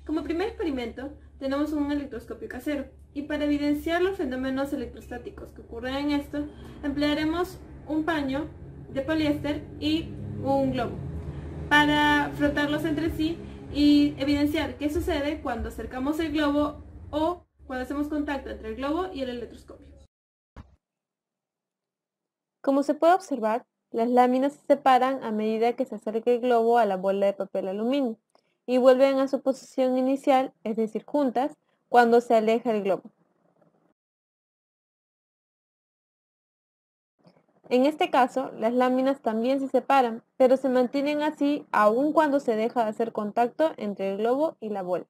Como primer experimento, tenemos un electroscopio casero, y para evidenciar los fenómenos electrostáticos que ocurren en esto, emplearemos un paño de poliéster y un globo para frotarlos entre sí y evidenciar qué sucede cuando acercamos el globo o cuando hacemos contacto entre el globo y el electroscopio. Como se puede observar, las láminas se separan a medida que se acerca el globo a la bola de papel aluminio y vuelven a su posición inicial, es decir, juntas, cuando se aleja el globo. En este caso, las láminas también se separan, pero se mantienen así aun cuando se deja de hacer contacto entre el globo y la bola.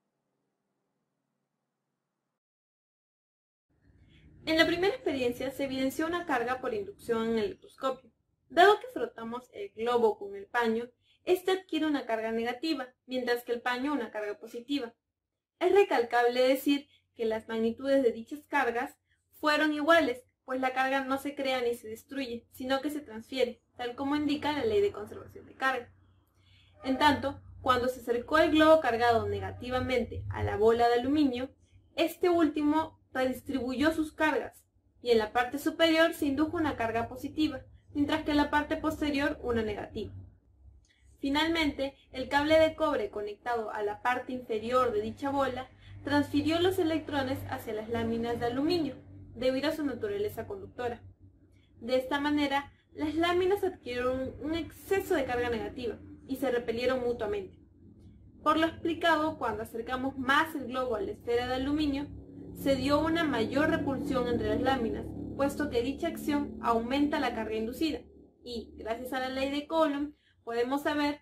En la primera experiencia se evidenció una carga por inducción en el electroscopio. Dado que frotamos el globo con el paño, este adquiere una carga negativa, mientras que el paño una carga positiva. Es recalcable decir que las magnitudes de dichas cargas fueron iguales, pues la carga no se crea ni se destruye, sino que se transfiere, tal como indica la ley de conservación de carga. En tanto, cuando se acercó el globo cargado negativamente a la bola de aluminio, este último redistribuyó sus cargas, y en la parte superior se indujo una carga positiva, mientras que en la parte posterior una negativa. Finalmente, el cable de cobre conectado a la parte inferior de dicha bola transfirió los electrones hacia las láminas de aluminio, debido a su naturaleza conductora. De esta manera, las láminas adquirieron un exceso de carga negativa y se repelieron mutuamente. Por lo explicado, cuando acercamos más el globo a la esfera de aluminio, se dio una mayor repulsión entre las láminas, puesto que dicha acción aumenta la carga inducida, y, gracias a la ley de Coulomb, podemos saber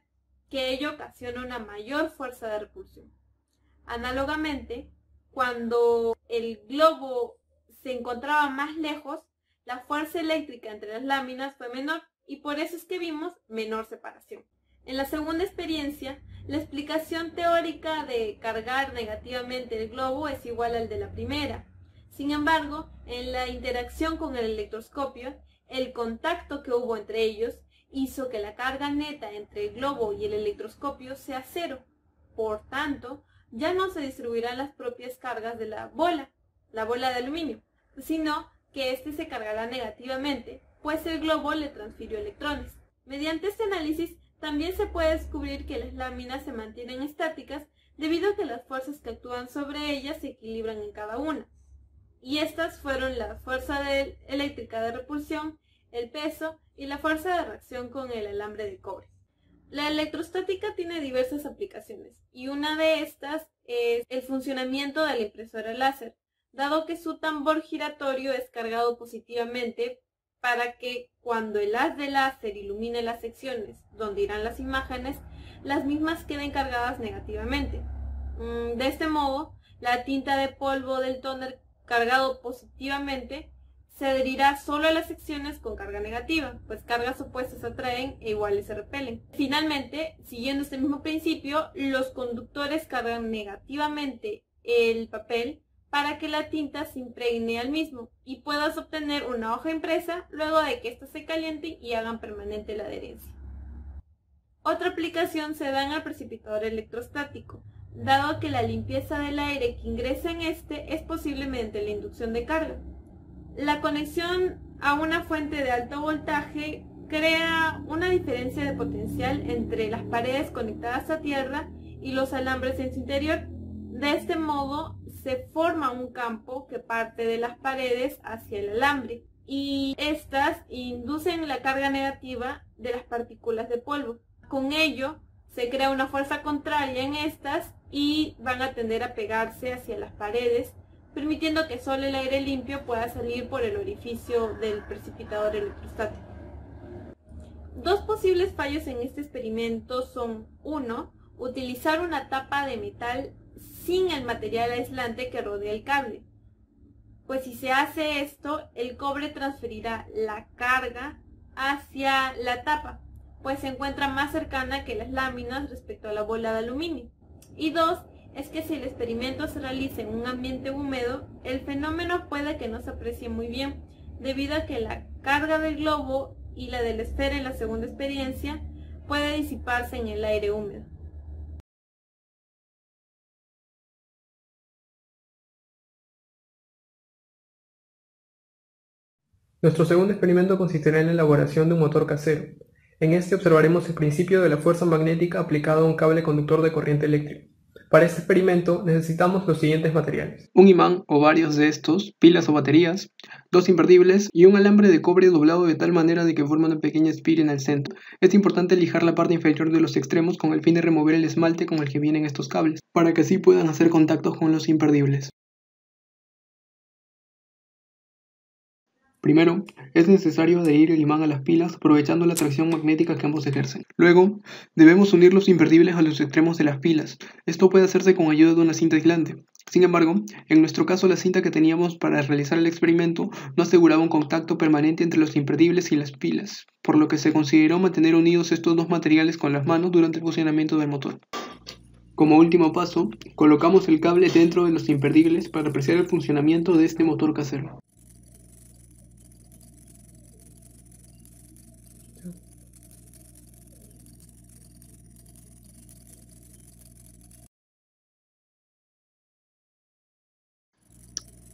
que ello ocasiona una mayor fuerza de repulsión. Análogamente, cuando el globo se encontraba más lejos, la fuerza eléctrica entre las láminas fue menor, y por eso es que vimos menor separación. En la segunda experiencia, la explicación teórica de cargar negativamente el globo es igual al de la primera. Sin embargo, en la interacción con el electroscopio, el contacto que hubo entre ellos hizo que la carga neta entre el globo y el electroscopio sea cero. Por tanto, ya no se distribuirán las propias cargas de la bola de aluminio, sino que éste se cargará negativamente, pues el globo le transfirió electrones. Mediante este análisis, también se puede descubrir que las láminas se mantienen estáticas debido a que las fuerzas que actúan sobre ellas se equilibran en cada una. Y estas fueron la fuerza eléctrica de repulsión, el peso y la fuerza de reacción con el alambre de cobre. La electrostática tiene diversas aplicaciones y una de estas es el funcionamiento de la impresora láser, dado que su tambor giratorio es cargado positivamente para que cuando el haz de láser ilumine las secciones donde irán las imágenes, las mismas queden cargadas negativamente. De este modo, la tinta de polvo del tóner cargado positivamente se adherirá solo a las secciones con carga negativa, pues cargas opuestas se atraen e iguales se repelen. Finalmente, siguiendo este mismo principio, los conductores cargan negativamente el papel para que la tinta se impregne al mismo y puedas obtener una hoja impresa luego de que ésta se caliente y hagan permanente la adherencia. Otra aplicación se da en el precipitador electrostático, dado que la limpieza del aire que ingresa en este es posible mediante la inducción de carga. La conexión a una fuente de alto voltaje crea una diferencia de potencial entre las paredes conectadas a tierra y los alambres en su interior. De este modo se forma un campo que parte de las paredes hacia el alambre y estas inducen la carga negativa de las partículas de polvo. Con ello se crea una fuerza contraria en estas y van a tender a pegarse hacia las paredes, permitiendo que solo el aire limpio pueda salir por el orificio del precipitador electrostático. Dos posibles fallos en este experimento son: 1. Utilizar una tapa de metal sin el material aislante que rodea el cable, pues si se hace esto, el cobre transferirá la carga hacia la tapa, pues se encuentra más cercana que las láminas respecto a la bola de aluminio. Y 2. Es que si el experimento se realiza en un ambiente húmedo, el fenómeno puede que no se aprecie muy bien, debido a que la carga del globo y la de la esfera en la segunda experiencia puede disiparse en el aire húmedo. Nuestro segundo experimento consistirá en la elaboración de un motor casero. En este observaremos el principio de la fuerza magnética aplicada a un cable conductor de corriente eléctrica. Para este experimento necesitamos los siguientes materiales: un imán o varios de estos, pilas o baterías, dos imperdibles y un alambre de cobre doblado de tal manera de que forma una pequeña espira en el centro. Es importante lijar la parte inferior de los extremos con el fin de remover el esmalte con el que vienen estos cables, para que así puedan hacer contactos con los imperdibles. Primero, es necesario adherir el imán a las pilas aprovechando la atracción magnética que ambos ejercen. Luego, debemos unir los imperdibles a los extremos de las pilas. Esto puede hacerse con ayuda de una cinta aislante. Sin embargo, en nuestro caso la cinta que teníamos para realizar el experimento no aseguraba un contacto permanente entre los imperdibles y las pilas, por lo que se consideró mantener unidos estos dos materiales con las manos durante el funcionamiento del motor. Como último paso, colocamos el cable dentro de los imperdibles para apreciar el funcionamiento de este motor casero.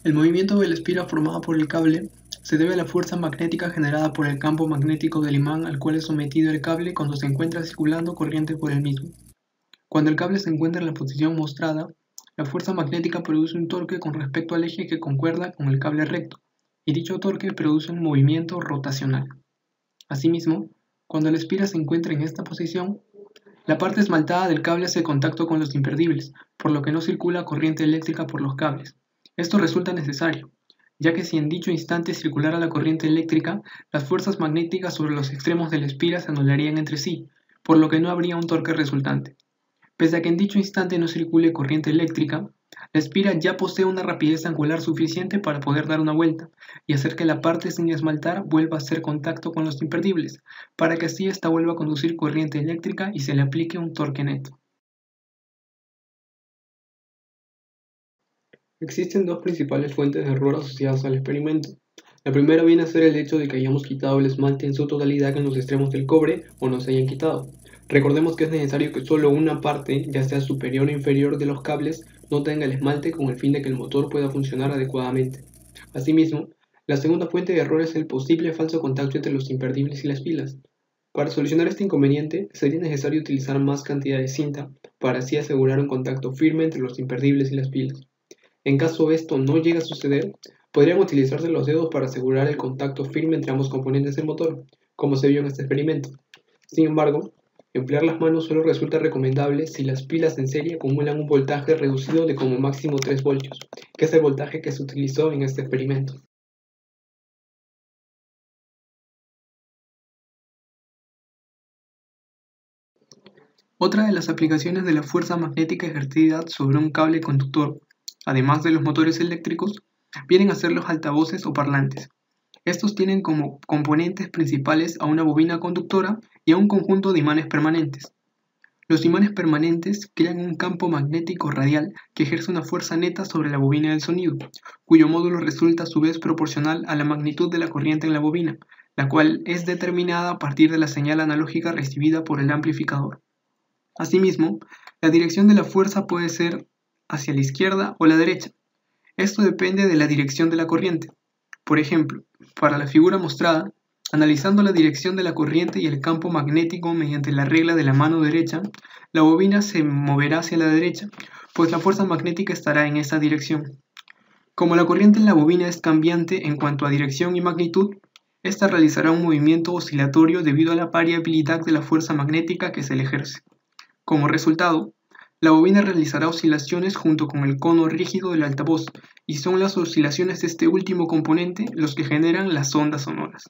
El movimiento de la espira formada por el cable se debe a la fuerza magnética generada por el campo magnético del imán al cual es sometido el cable cuando se encuentra circulando corriente por el mismo. Cuando el cable se encuentra en la posición mostrada, la fuerza magnética produce un torque con respecto al eje que concuerda con el cable recto, y dicho torque produce un movimiento rotacional. Asimismo, cuando la espira se encuentra en esta posición, la parte esmaltada del cable hace contacto con los imperdibles, por lo que no circula corriente eléctrica por los cables. Esto resulta necesario, ya que si en dicho instante circulara la corriente eléctrica, las fuerzas magnéticas sobre los extremos de la espira se anularían entre sí, por lo que no habría un torque resultante. Pese a que en dicho instante no circule corriente eléctrica, la espira ya posee una rapidez angular suficiente para poder dar una vuelta y hacer que la parte sin esmaltar vuelva a hacer contacto con los imperdibles, para que así ésta vuelva a conducir corriente eléctrica y se le aplique un torque neto. Existen dos principales fuentes de error asociadas al experimento. La primera viene a ser el hecho de que hayamos quitado el esmalte en su totalidad en los extremos del cobre o no se hayan quitado. Recordemos que es necesario que solo una parte, ya sea superior o inferior de los cables, no tenga el esmalte con el fin de que el motor pueda funcionar adecuadamente. Asimismo, la segunda fuente de error es el posible falso contacto entre los imperdibles y las pilas. Para solucionar este inconveniente, sería necesario utilizar más cantidad de cinta para así asegurar un contacto firme entre los imperdibles y las pilas. En caso esto no llegue a suceder, podrían utilizarse los dedos para asegurar el contacto firme entre ambos componentes del motor, como se vio en este experimento. Sin embargo, emplear las manos solo resulta recomendable si las pilas en serie acumulan un voltaje reducido de como máximo 3 voltios, que es el voltaje que se utilizó en este experimento. Otra de las aplicaciones de la fuerza magnética ejercida sobre un cable conductor, además de los motores eléctricos, vienen a ser los altavoces o parlantes. Estos tienen como componentes principales a una bobina conductora y a un conjunto de imanes permanentes. Los imanes permanentes crean un campo magnético radial que ejerce una fuerza neta sobre la bobina del sonido, cuyo módulo resulta a su vez proporcional a la magnitud de la corriente en la bobina, la cual es determinada a partir de la señal analógica recibida por el amplificador. Asimismo, la dirección de la fuerza puede ser hacia la izquierda o la derecha. Esto depende de la dirección de la corriente. Por ejemplo, para la figura mostrada, analizando la dirección de la corriente y el campo magnético mediante la regla de la mano derecha, la bobina se moverá hacia la derecha, pues la fuerza magnética estará en esa dirección. Como la corriente en la bobina es cambiante en cuanto a dirección y magnitud, esta realizará un movimiento oscilatorio debido a la variabilidad de la fuerza magnética que se le ejerce. Como resultado, la bobina realizará oscilaciones junto con el cono rígido del altavoz, y son las oscilaciones de este último componente los que generan las ondas sonoras.